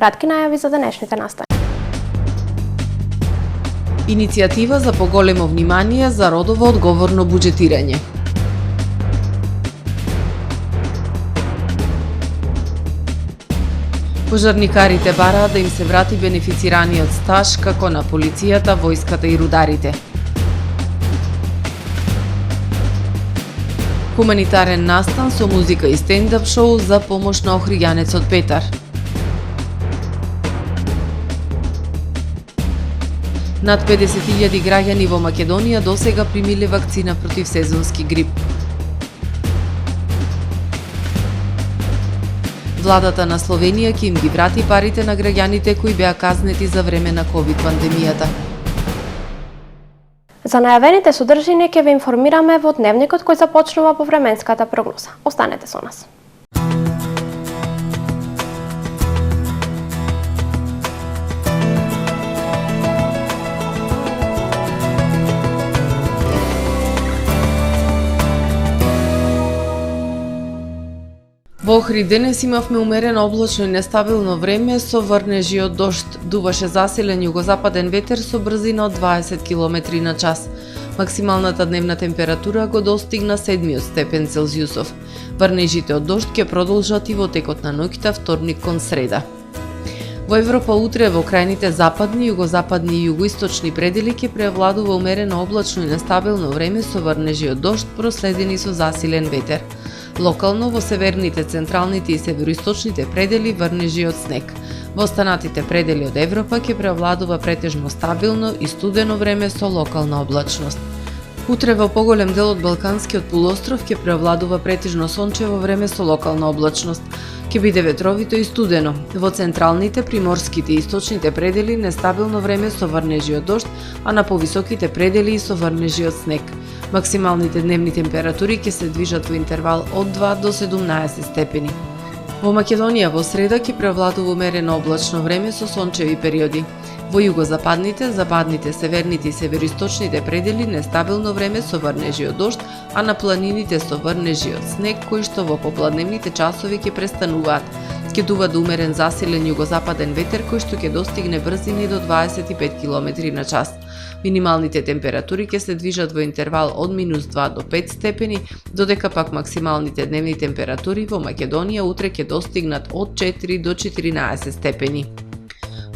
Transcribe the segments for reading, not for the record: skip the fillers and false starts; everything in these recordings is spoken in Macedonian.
Кратки најави за денешните настани. Иницијатива за поголемо внимание за родово одговорно буџетирање. Пожарникарите бараат да им се врати бенефицираниот стаж како на полицијата, војската и рударите. Хуманитарен настан со музика и стендап шоу за помош на охријанецот Петар. Над 50.000 граѓани во Македонија досега примиле вакцина против сезонски грип. Владата на Словенија ќе им ги врати парите на граѓаните кои беа казнети за време на ковид пандемијата. За најавените содржини ќе ве информираме во дневникот кој започнува по временската прогноза. Останете со нас. Во Охрид денес имавме умерено облачно и нестабилно време со врнежи од дожд. Дуваше засилен југозападен ветер со брзина од 20 км на час. Максималната дневна температура го достигна 7 степен Целзиусов. Врнежите од дожд ќе продолжат и во текот на ноќта вторник кон среда. Во Европа утре во крајните западни, југозападни и југоисточни предели ќе превладува умерено облачно и нестабилно време со врнежи од дожд проследени со засилен ветер. Локално во северните, централните и североисточните предели врнежи од снег. Во останатите предели од Европа ќе превладува претежно стабилно и студено време со локална облачност. Утре во поголем дел од Балканскиот полуостров ќе превладува претежно сончево време со локална облачност. Ќе биде ветровито и студено. Во централните, приморските и источните предели нестабилно време со врнежи од дожд, а на повисоките предели и со врнежи од снег. Максималните дневни температури ќе се движат во интервал од 2 до 17 степени. Во Македонија во среда ќе превладува умерено облачно време со сончеви периоди. Во југозападните, западните, северните и североисточните предели нестабилно време со врнежи од дожд, а на планините со врнежи од снег кои што во попладневните часови ќе престануваат. Ќе дува до умерен засилен југозападен ветер кој што ќе достигне брзини до 25 км на час. Минималните температури ќе се движат во интервал од -2 до 5 степени, додека пак максималните дневни температури во Македонија утре ќе достигнат од 4 до 14 степени.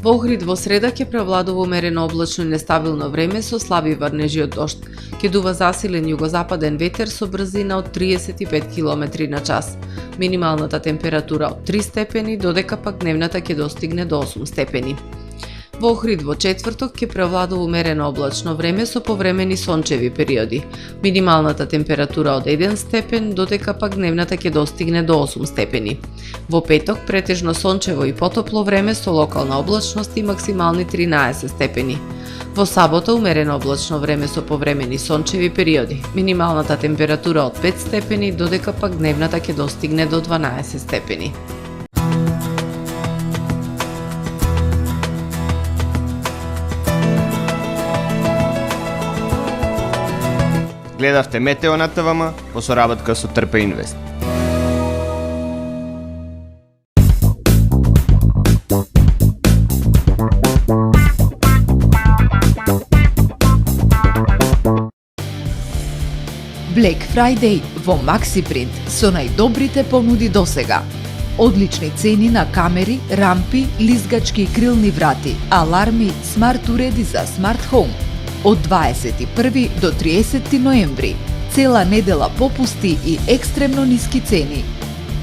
Во Охрид во среда ќе превладува умерено облачно и нестабилно време со слаби врнежи од дожд. Ќе дува засилен југозападен ветер со брзина од 35 км на час. Минималната температура од 3 степени, додека пак дневната ќе достигне до 8 степени. Во Охрид во четврток ќе превладува умерено облачно време со повремени сончеви периоди. Минималната температура од 1 степен, додека пак дневната ќе достигне до 8 степени. Во петок претежно сончево и потопло време со локална облачност и максимални 13 степени. Во сабота умерено облачно време со повремени сончеви периоди. Минималната температура од 5 степени, додека пак дневната ќе достигне до 12 степени. Гледавте Метео на ТВМ по соработка со Трпе Инвест. Black Friday во MaxiPrint со најдобрите понуди досега. Одлични цени на камери, рампи, лизгачки и крилни врати, аларми, смарт уреди за смарт хоум. Од 21 до 30 ноември. Цела недела попусти и екстремно ниски цени.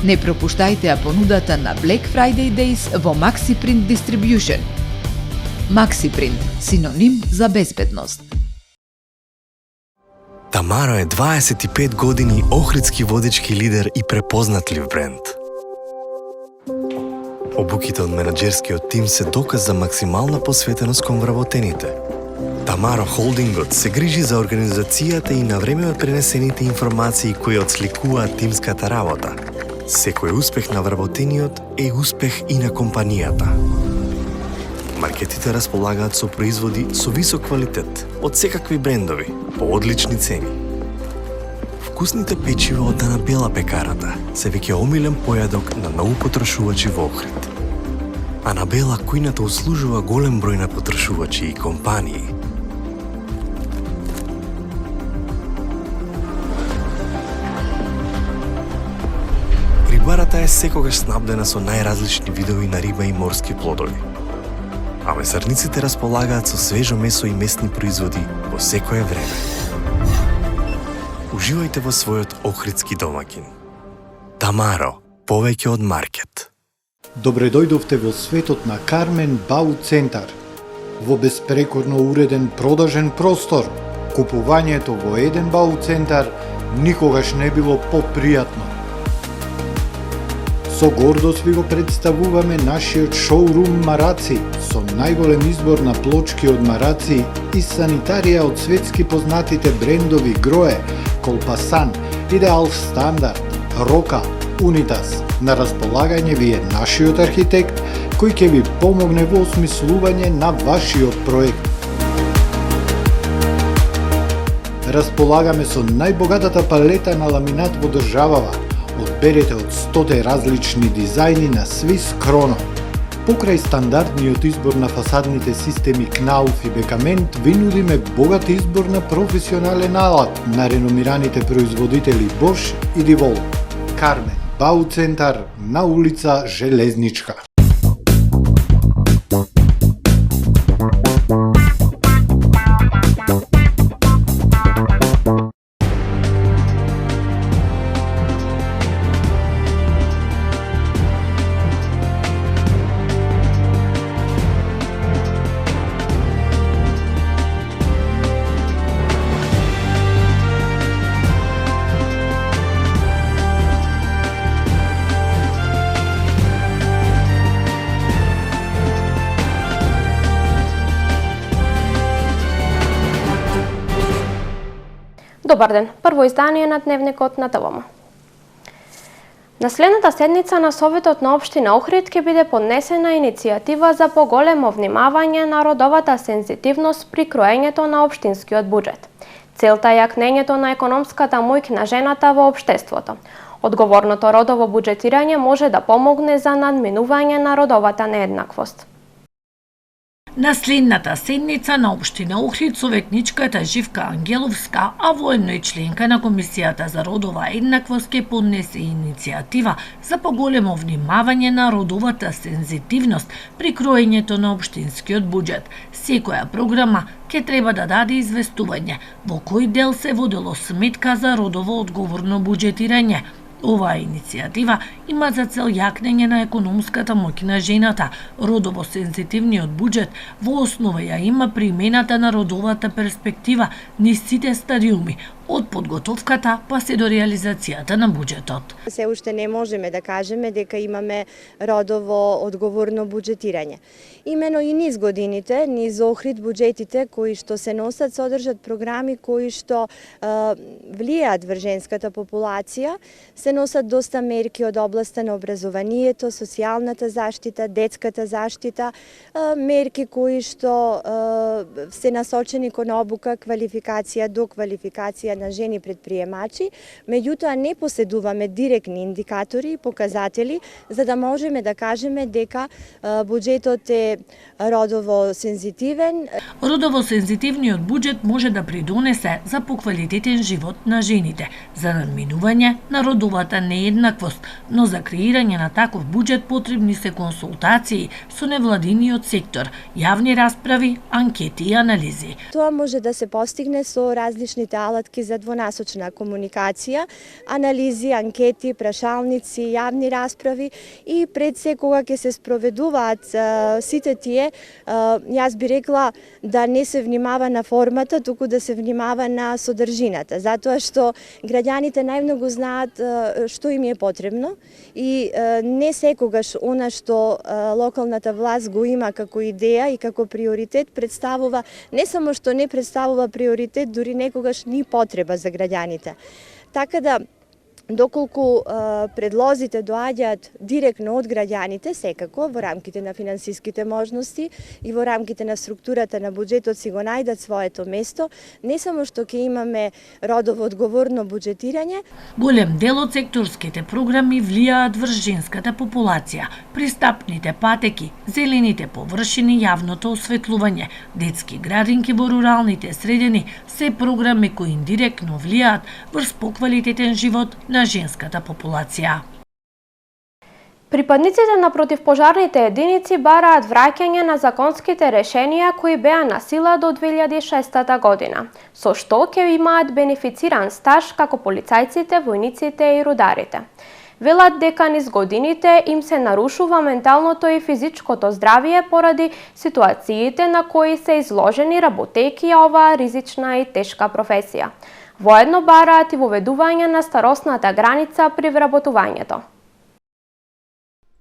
Не пропуштајте ја понудата на Black Friday Days во MaxiPrint Distribution. MaxiPrint, синоним за безбедност. Тамаро е 25 години охридски водечки лидер и препознатлив бренд. Обуките од менаџерскиот тим се доказ за максимална посветеност кон вработените. Тамаро Холдингот се грижи за организацијата и на време пренесените информации кои отсликуваат тимската работа. Секој успех на вработениот е успех и на компанијата. Маркетите располагаат со производи со висок квалитет од секакви брендови по одлични цени. Вкусните печива од Дана Бела пекарата се веќе омилен појадок на многу потрошувачи во Охрид. а на бела кујната услужува голем број на потрошувачи и компании. Рибарата е секогаш снабдена со најразлични видови на риба и морски плодови. А месарниците располагаат со свежо месо и месни производи во секое време. Уживајте во својот охридски домаќин. Тамаро, повеќе од маркет. Добре дојдовте во светот на Кармен Бау Центар. Во беспрекорно уреден продажен простор, купувањето во еден Бау Центар никогаш не било попријатно. Со гордост ви го представуваме нашиот шоурум Мараци, со најголем избор на плочки од мараци и санитарија од светски познатите брендови Грое, Колпасан, Идеал Стандард, Рока, Унитас. На располагање ви е нашиот архитект, кој ќе ви помогне во осмислување на вашиот проект. Располагаме со најбогатата палета на ламинат во државава. Одберете од 100 различни дизајни на Swiss Chrono. Покрај стандардниот избор на фасадните системи Knauf и Бекамент, ви нудиме богат избор на професионален алат на реномираните производители Bosch и DeWalt. Кармен Бау Центар на улица Железничка. Добар ден, прво издание на Дневникот на ТВМ. На следната седница на Советот на Општина Охрид ќе биде поднесена иницијатива за поголемо внимавање на родовата сензитивност при кроењето на општинскиот буџет. Целта е јакнењето на економската моќ на жената во општеството. Одговорното родово буџетирање може да помогне за надминување на родовата нееднаквост. На следната седница на Општина Охрид советничката Живка Ангеловска, а воедно и членка на Комисијата за родова еднаквост ќе поднесе иницијатива за поголемо внимавање на родовата сензитивност при кроењето на општинскиот буџет. Секоја програма ќе треба да даде известување во кој дел се водело сметка за родово одговорно буџетирање. Оваа иницијатива има за цел јакнење на економската моќ на жената. Родово сензитивниот буџет во основа ја има примената на родовата перспектива низ сите стадиуми, од подготовката па се до реализацијата на буџетот. Се уште не можеме да кажеме дека имаме родово одговорно буџетирање. Имено и низ годините, низ Охрид буџетите кои што се носат содржат програми кои што влијаат врз женската популација, се носат доста мерки од областа на образованието, социјалната заштита, детската заштита, мерки кои што се насочени кон обука, квалификација, доквалификација на жени предприемачи, меѓутоа не поседуваме директни индикатори и показатели за да можеме да кажеме дека буџетот е родово сензитивен. Родово сензитивниот буџет може да придонесе за поквалитетен живот на жените, за надминување на родовата нееднаквост, но за креирање на таков буџет потребни се консултации со невладиниот сектор, јавни расправи, анкети и анализи. Тоа може да се постигне со различните алатки за двонасочна комуникација, анализи, анкети, прашалници, јавни расправи и пред се кога ќе се спроведуваат сите тие, јас би рекла да не се внимава на формата, туку да се внимава на содржината, затоа што граѓаните најмногу знаат што им е потребно и не секогаш она што локалната власт го има како идеја и како приоритет представува, не само што не представува приоритет, дури некогаш ни потреба за граѓаните. Така да Доколку предлозите доаѓаат директно од граѓаните, секако во рамките на финансиските можности и во рамките на структурата на буџетот си го најдат своето место, не само што ќе имаме родово одговорно буџетирање. Голем дел од секторските програми влијаат врз женската популација, пристапните патеки, зелените површини, јавното осветлување, детски градинки во руралните средини, се програми кои индиректно влијаат врз поквалитетен живот на женската популација. Припадниците на противпожарните единици бараат враќање на законските решенија кои беа на сила до 2006 година, со што ќе имаат бенефициран стаж како полицајците, војниците и рударите. Велат дека низ годините им се нарушува менталното и физичкото здравје поради ситуациите на кои се изложени работејќи оваа ризична и тешка професија. Воедно бараат и воведување на старосната граница при вработувањето.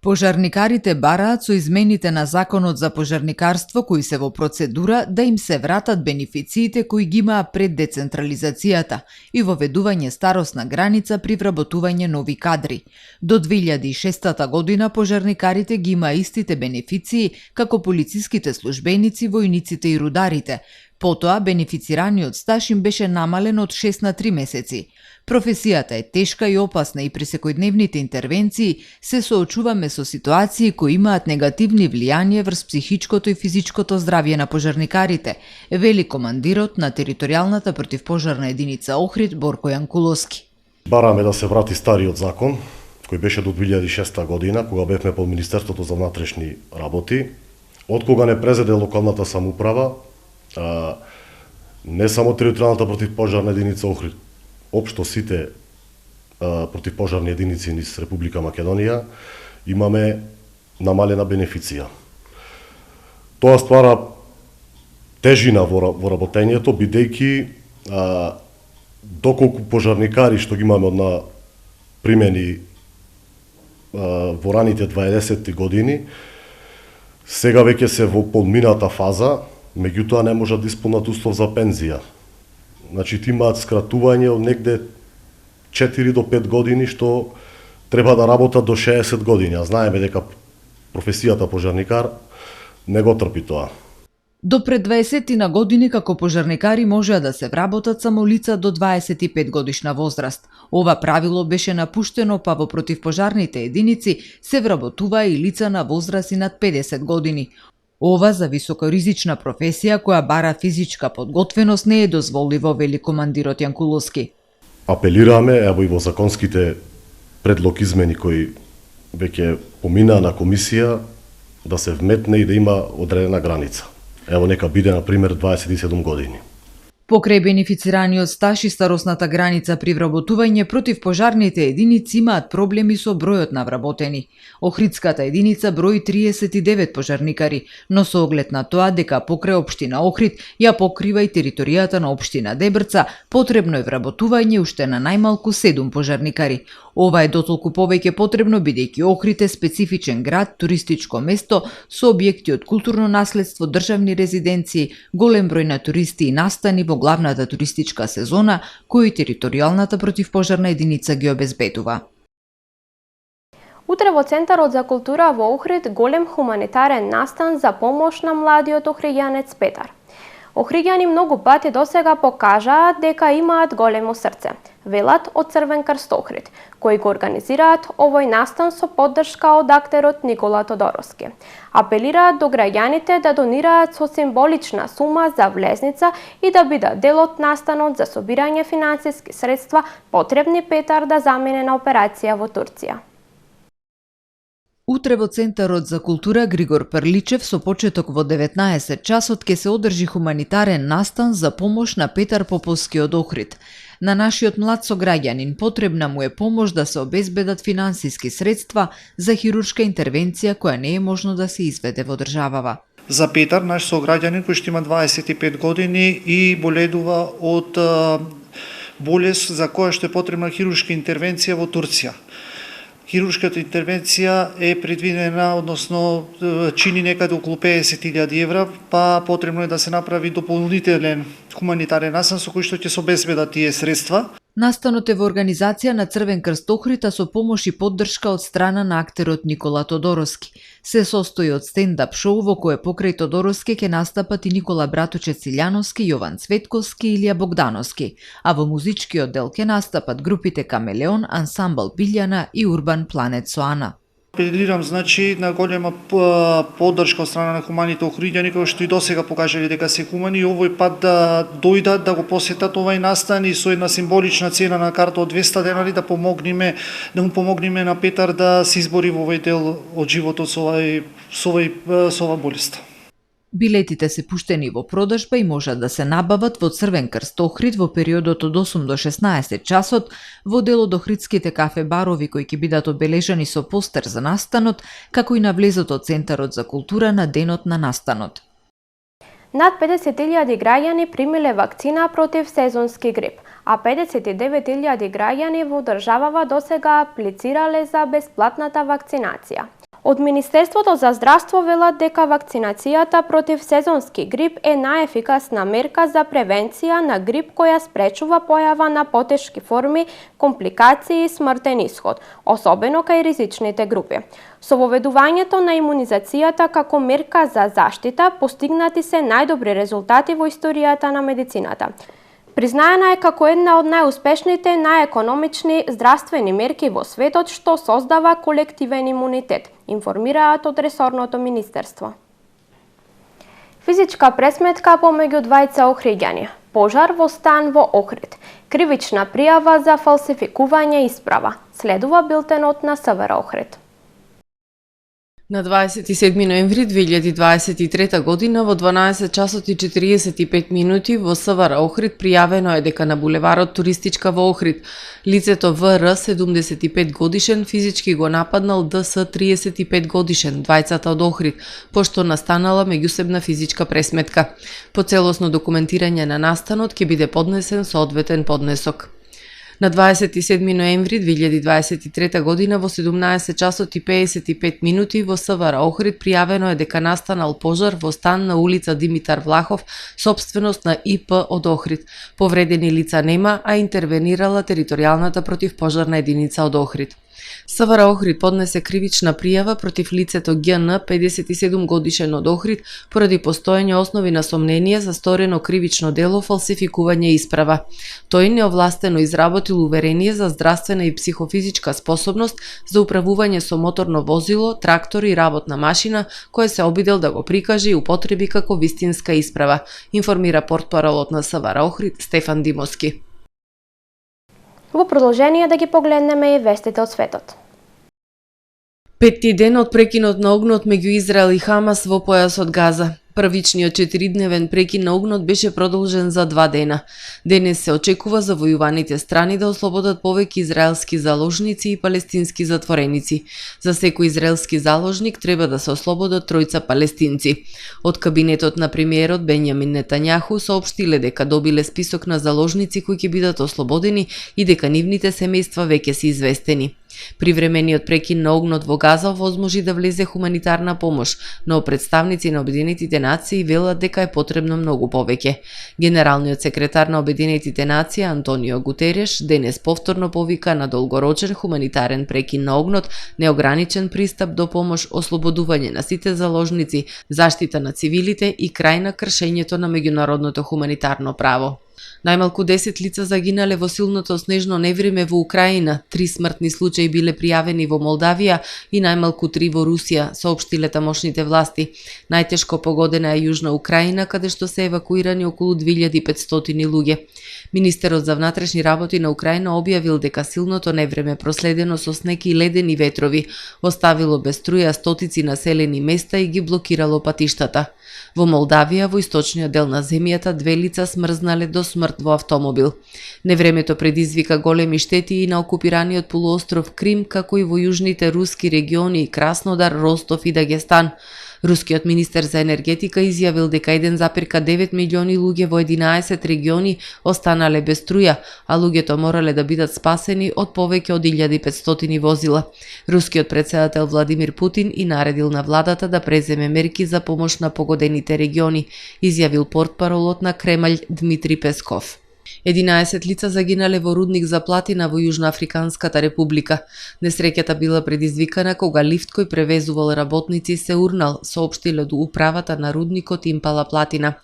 Пожарникарите бараат со измените на Законот за пожарникарство кои се во процедура да им се вратат бенефициите кои ги имаа пред децентрализацијата и воведување старосна граница при вработување нови кадри. До 2006 година пожарникарите ги имаа истите бенефиции како полициските службеници, војниците и рударите. Потоа, бенефицираниот стаж им беше намален од 6 на 3 месеци. Професијата е тешка и опасна и при секојдневните интервенции се соочуваме со ситуации кои имаат негативни влијанија врз психичкото и физичкото здравје на пожарникарите, вели командирот на територијалната противпожарна единица Охрид Борко Јанкуловски. Бараме да се врати стариот закон, кој беше до 2006 година, кога бевме под Министерството за внатрешни работи. Од кога не презеде локалната самоуправа, не само територијалната противпожарна единица Охрид, општо сите противпожарни единици низ Република Македонија, имаме намалена бенефиција. Тоа ствара тежина во работењето, бидејќи доколку пожарникари што ги имаме од примени во раните 20 години, сега веќе се во подмината фаза, меѓутоа не можат да исполнат услов за пензија. Значи, имаат скратување од негде 4 до 5 години, што треба да работат до 60 години. А знаеме дека професијата пожарникар не го трпи тоа. До пред 20 на години како пожарникари можеа да се вработат само лица до 25 годишна возраст. Ова правило беше напуштено, па во противпожарните единици се вработува и лица на возраст и над 50 години. Ова за високоризична професија која бара физичка подготвеност не е дозволиво, вели командирот Јанкуловски. Апелираме, ево и во законските предлог измени кои веќе поминаа на комисија, да се вметне и да има одредена граница. Ево нека биде, например, 27 години. Покрај бенефицираниот стаж и старосната граница при вработување, противпожарните единици имаат проблеми со бројот на вработени. Охридската единица брои 39 пожарникари, но со оглед на тоа дека покрај општина Охрид ја покрива и територијата на општина Дебрца, потребно е вработување уште на најмалку 7 пожарникари. Ова е дотолку повеќе потребно бидејќи Охрид е специфичен град, туристичко место со објекти од културно наследство, државни резиденции, голем број на туристи и настани во главната туристичка сезона, кои територијалната противпожарна единица ги обезбедува. Утре во Центарот за култура во Охрид голем хуманитарен настан за помош на младиот охриѓанец Петар. Охриѓани многу пати досега покажаат дека имаат големо срце, велат од Црвен крст Охрид, кои го организираат овој настан со поддршка од актерот Никола Тодоровски. Апелираат до граѓаните да донираат со символична сума за влезница и да бидат дел од настанот за собирање финансиски средства потребни Петар да замине на операција во Турција. Утре во Центарот за култура Григор Прличев со почеток во 19 часот ќе се одржи хуманитарен настан за помош на Петар Поповски од Охрид. На нашиот млад сограѓанин потребна му е помош да се обезбедат финансиски средства за хируршка интервенција која не е можно да се изведе во државава. За Петар, наш сограѓанин кој што има 25 години и боледува од болест за која што е потребна хируршка интервенција во Турција. Хируршката интервенција е предвидена, односно чини некаде околу 50.000 евра, па потребно е да се направи дополнителен хуманитарен настан со кој што ќе се обезбедат тие средства. Настанот е во организација на Црвен крст Охрид, а со помош и поддршка од страна на актерот Никола Тодоровски. Се состои од стендап шоу во кое покрај Тодоровски ќе настапат и Никола Братуче Цилјановски, Јован Цветковски и Илија Богдановски, а во музичкиот дел ќе настапат групите Камелеон, Ансамбл Билјана и Урбан Планет со Ана. Апелирам на голема поддршка од страна на хуманите охриѓани кои што и досега покажале дека се хумани и овој пат да дојдат да го посетат овај настан и со една символична цена на карта од 200 денари да му помогнеме на Петар да се избори во овој дел од животот со оваа болест. Билетите се пуштени во продажба и можат да се набават во Црвен крст Охрид во периодот од 8 до 16 часот во дел од охридските кафе-барови кои ќе бидат обележани со постер за настанот, како и на влезот од Центарот за култура на денот на настанот. Над 50.000 граѓани примиле вакцина против сезонски грип, а 59.000 граѓани во државава досега аплицирале за бесплатната вакцинација. Од Министерството за здравство велат дека вакцинацијата против сезонски грип е најефикасна мерка за превенција на грип која спречува појава на потешки форми, компликации и смртен исход, особено кај ризичните групи. Со воведувањето на имунизацијата како мерка за заштита постигнати се најдобри резултати во историјата на медицината. Признаена е како една од најуспешните, најекономични здравствени мерки во светот што создава колективен имунитет, информираат од ресорното министерство. Физичка пресметка помеѓу двајца охриѓани. Пожар во стан во Охрид. Кривична пријава за фалсификување исправа. Следува билтенот на СВР Охрид. На 27 ноември 2023 година во 12 часот и 45 минути во СВР Охрид пријавено е дека на булеварот Туристичка во Охрид лицето ВР 75 годишен физички го нападнал ДС 35 годишен, двајцата од Охрид, пошто настанала меѓусебна физичка пресметка. По целосно документирање на настанот ќе биде поднесен соодветен поднесок. На 27 ноември 2023 година во 17 часот и 55 минути во СВР Охрид пријавено е дека настанал пожар во стан на улица Димитар Влахов, сопственост на ИП од Охрид. Повредени лица нема, а интервенирала територијалната противпожарна единица од Охрид. СВР Охрид поднесе кривична пријава против лицето ГН 57 годишен од Охрид поради постоење основи на сомнение за сторено кривично дело фалсификување исправа. Тој неовластено изработил уверение за здравствена и психофизичка способност за управување со моторно возило, трактор и работна машина, кој се обидел да го прикаже и употреби како вистинска исправа, информира портпаролот на СВР Охрид Стефан Димовски. Во продолжение да ги погледнеме и вестите од светот. Петти ден од прекинот на огнот меѓу Израел и Хамас во појасот Газа. Првичниот 4-дневен прекин на огнот беше продолжен за 2 дена. Денес се очекува завојуваните страни да ослободат повеќе израелски заложници и палестински затвореници. За секој израелски заложник треба да се ослободат 3 палестинци. Од кабинетот на премиерот Бенјамин Нетањаху соопштиле дека добиле список на заложници кои ќе бидат ослободени и дека нивните семејства веќе се известени. Привремениот прекин на огнот во Газа овозможи да влезе хуманитарна помош, но представници на Обединетите нации велат дека е потребно многу повеќе. Генералниот секретар на Обединетите нации Антонио Гутереш денес повторно повика на долгорочен хуманитарен прекин на огнот, неограничен пристап до помош, ослободување на сите заложници, заштита на цивилите и крај на кршењето на меѓународното хуманитарно право. Најмалку 10 лица загинале во силното снежно невреме во Украина, 3 смртни случаи биле пријавени во Молдавија и најмалку 3 во Русија, соопштиле тамошните власти. Најтешко погодена е Јужна Украина, каде што се евакуирани околу 2500 луѓе. Министерот за внатрешни работи на Украина објавил дека силното невреме проследено со снег и ледени ветрови оставило без струја стотици населени места и ги блокирало патиштата. Во Молдавија, во источниот дел на земјата, 2 лица смрзнале до смрт во автомобил. Невремето предизвика големи штети и на окупираниот полуостров Крим, како и во јужните руски региони Краснодар, Ростов и Дагестан. Рускиот министер за енергетика изјавил дека 1,9 милиони луѓе во 11 региони останале без струја, а луѓето морале да бидат спасени од повеќе од 1500 возила. Рускиот претседател Владимир Путин и наредил на владата да преземе мерки за помош на погодените региони, изјавил портпаролот на Кремљ Дмитрий Песков. 11 лица загинале во рудник за платина во Јужноафриканската република. Несреќата била предизвикана кога лифт кој превезувал работници се урнал, соопштиле од управата на рудникот Импала Платина.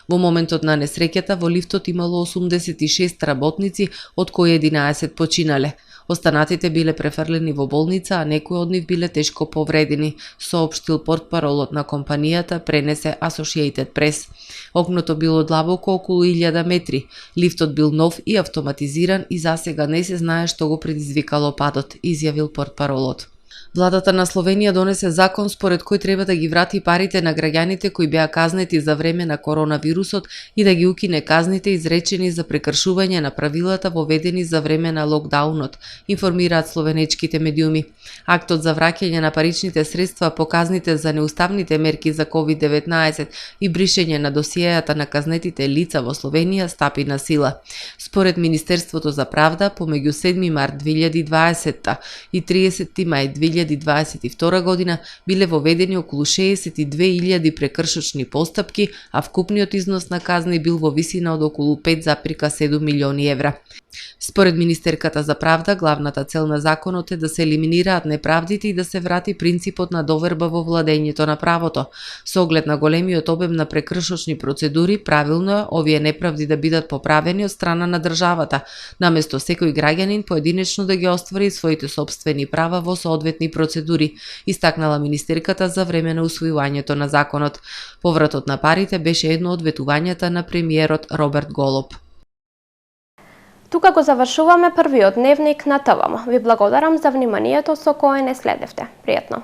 Во моментот на несреќата во лифтот имало 86 работници, од кои 11 починале. Останатите биле префрлени во болница, а некои од нив биле тешко повредени, соопштил портпаролот на компанијата, пренесе Associated Press. Окното било длабоко околу 1000 метри. Лифтот бил нов и автоматизиран и засега не се знае што го предизвикало падот, изјавил портпаролот. Владата на Словенија донесе закон според кој треба да ги врати парите на граѓаните кои беа казнети за време на коронавирусот и да ги укине казните изречени за прекршување на правилата воведени за време на локдаунот, информираат словенечките медиуми. Актот за враќање на паричните средства по казните за неуставните мерки за COVID-19 и бришење на досиејата на казнетите лица во Словенија стапи на сила. Според Министерството за правда, помеѓу 7 март 2020 и 30 мај 2022 година биле воведени околу 62.000 прекршочни постапки, а вкупниот износ на казни бил во висина од околу 5,7 милиони евра. Според Министерката за правда, главната цел на законот е да се елиминираат неправдите и да се врати принципот на доверба во владењето на правото. Со оглед на големиот обем на прекршочни процедури, правилно е овие неправди да бидат поправени од страна на државата, наместо секој граѓанин поединечно да ги оствари своите собствени права во соодветни процедури, истакнала министерката за време на усвојувањето на законот. Повратот на парите беше едно од ветувањата на премиерот Роберт Голоб. Тука го завршуваме првиот дневник на ТВМ. Ви благодарам за вниманието со кое не следевте. Пријатно!